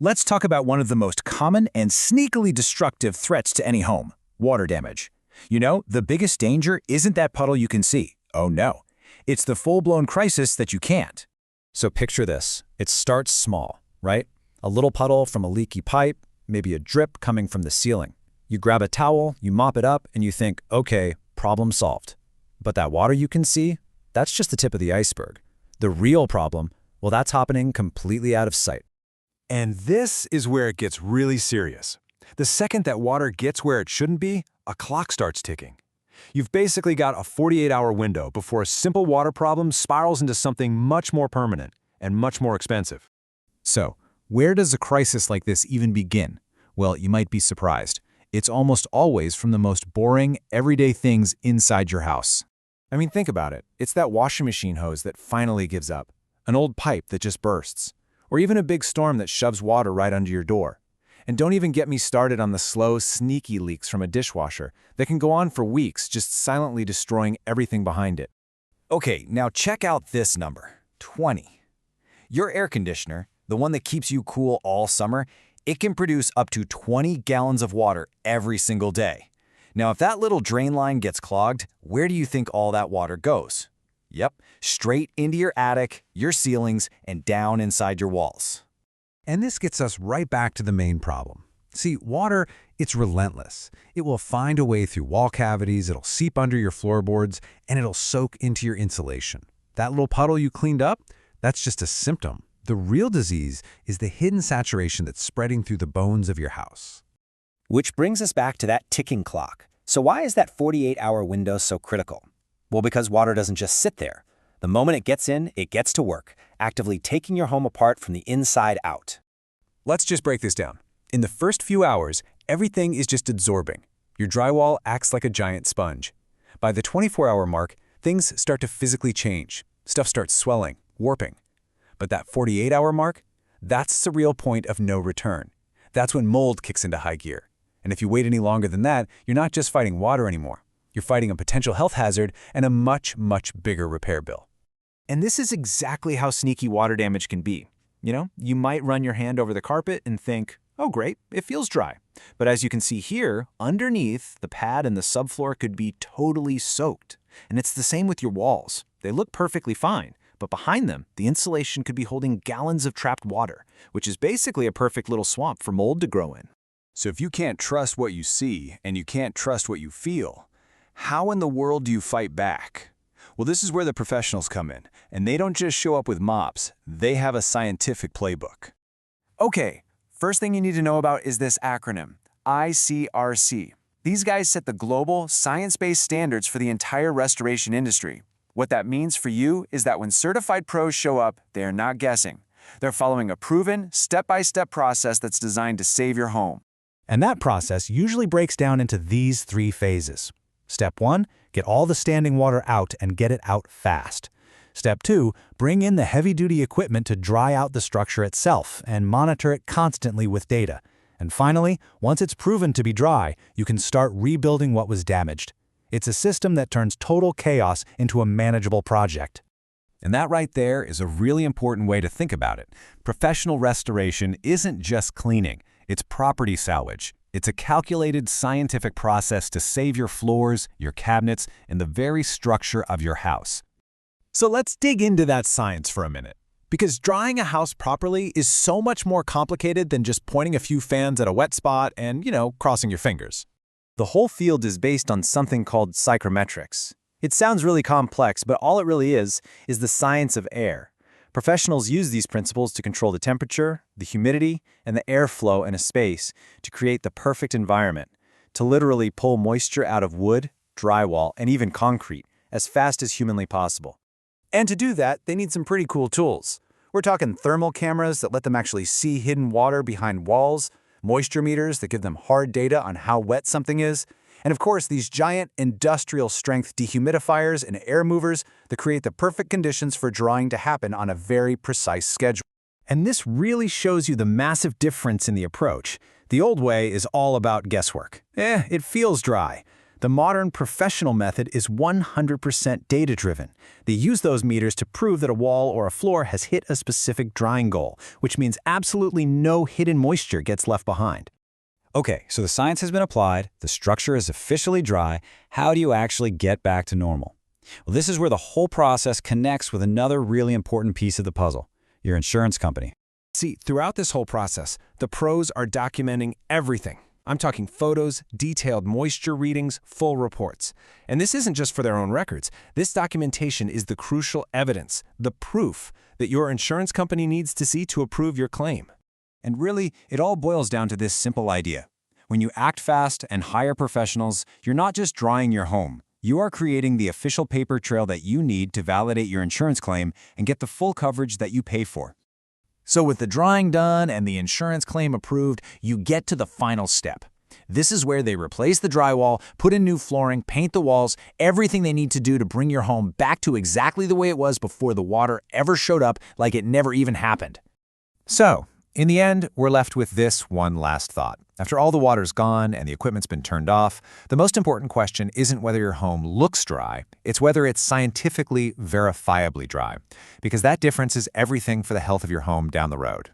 Let's talk about one of the most common and sneakily destructive threats to any home: water damage. You know, the biggest danger isn't that puddle you can see. Oh no. It's the full-blown crisis that you can't. So picture this. It starts small, right? A little puddle from a leaky pipe, maybe a drip coming from the ceiling. You grab a towel, you mop it up, and you think, okay, problem solved. But that water you can see, that's just the tip of the iceberg. The real problem, well, that's happening completely out of sight. And this is where it gets really serious. The second that water gets where it shouldn't be, a clock starts ticking. You've basically got a 48-hour window before a simple water problem spirals into something much more permanent and much more expensive. So, where does a crisis like this even begin? Well, you might be surprised. It's almost always from the most boring, everyday things inside your house. I mean, think about it. It's that washing machine hose that finally gives up, an old pipe that just bursts, or even a big storm that shoves water right under your door. And don't even get me started on the slow, sneaky leaks from a dishwasher that can go on for weeks, just silently destroying everything behind it. Okay, now check out this number, 20. Your air conditioner, the one that keeps you cool all summer, it can produce up to 20 gallons of water every single day. Now, if that little drain line gets clogged, where do you think all that water goes? Yep, straight into your attic, your ceilings, and down inside your walls. And this gets us right back to the main problem. See, water, it's relentless. It will find a way through wall cavities, it'll seep under your floorboards, and it'll soak into your insulation. That little puddle you cleaned up, that's just a symptom. The real disease is the hidden saturation that's spreading through the bones of your house. Which brings us back to that ticking clock. So why is that 48-hour window so critical? Well, because water doesn't just sit there. The moment it gets in, it gets to work, actively taking your home apart from the inside out. Let's just break this down. In the first few hours, everything is just absorbing. Your drywall acts like a giant sponge. By the 24-hour mark, things start to physically change. Stuff starts swelling, warping. But that 48-hour mark, that's the real point of no return. That's when mold kicks into high gear. And if you wait any longer than that, you're not just fighting water anymore. You're fighting a potential health hazard and a much, much bigger repair bill. And this is exactly how sneaky water damage can be. You know, you might run your hand over the carpet and think, oh great, it feels dry. But as you can see here, underneath, the pad and the subfloor could be totally soaked. And it's the same with your walls. They look perfectly fine, but behind them, the insulation could be holding gallons of trapped water, which is basically a perfect little swamp for mold to grow in. So if you can't trust what you see and you can't trust what you feel, how in the world do you fight back? Well, this is where the professionals come in, and they don't just show up with mops, they have a scientific playbook. Okay, first thing you need to know about is this acronym, IICRC. These guys set the global, science-based standards for the entire restoration industry. What that means for you is that when certified pros show up, they are not guessing. They're following a proven, step-by-step process that's designed to save your home. And that process usually breaks down into these 3 phases. Step 1, get all the standing water out and get it out fast. Step 2, bring in the heavy-duty equipment to dry out the structure itself and monitor it constantly with data. And finally, once it's proven to be dry, you can start rebuilding what was damaged. It's a system that turns total chaos into a manageable project. And that right there is a really important way to think about it. Professional restoration isn't just cleaning, it's property salvage. It's a calculated scientific process to save your floors, your cabinets, and the very structure of your house. So let's dig into that science for a minute. Because drying a house properly is so much more complicated than just pointing a few fans at a wet spot and, crossing your fingers. The whole field is based on something called psychrometrics. It sounds really complex, but all it really is the science of air. Professionals use these principles to control the temperature, the humidity, and the airflow in a space to create the perfect environment, to literally pull moisture out of wood, drywall, and even concrete as fast as humanly possible. And to do that, they need some pretty cool tools. We're talking thermal cameras that let them actually see hidden water behind walls, moisture meters that give them hard data on how wet something is, and of course these giant industrial-strength dehumidifiers and air movers that create the perfect conditions for drying to happen on a very precise schedule. And this really shows you the massive difference in the approach. The old way is all about guesswork. It feels dry. The modern professional method is 100% data-driven. They use those meters to prove that a wall or a floor has hit a specific drying goal, which means absolutely no hidden moisture gets left behind. Okay, so the science has been applied, the structure is officially dry. How do you actually get back to normal? Well, this is where the whole process connects with another really important piece of the puzzle, your insurance company. See, throughout this whole process, the pros are documenting everything. I'm talking photos, detailed moisture readings, full reports. And this isn't just for their own records. This documentation is the crucial evidence, the proof that your insurance company needs to see to approve your claim. And really, it all boils down to this simple idea. When you act fast and hire professionals, you're not just drying your home. You are creating the official paper trail that you need to validate your insurance claim and get the full coverage that you pay for. So with the drying done and the insurance claim approved, you get to the final step. This is where they replace the drywall, put in new flooring, paint the walls, everything they need to do to bring your home back to exactly the way it was before the water ever showed up, like it never even happened. So, in the end, we're left with this one last thought. After all the water's gone and the equipment's been turned off, the most important question isn't whether your home looks dry, it's whether it's scientifically verifiably dry. Because that difference is everything for the health of your home down the road.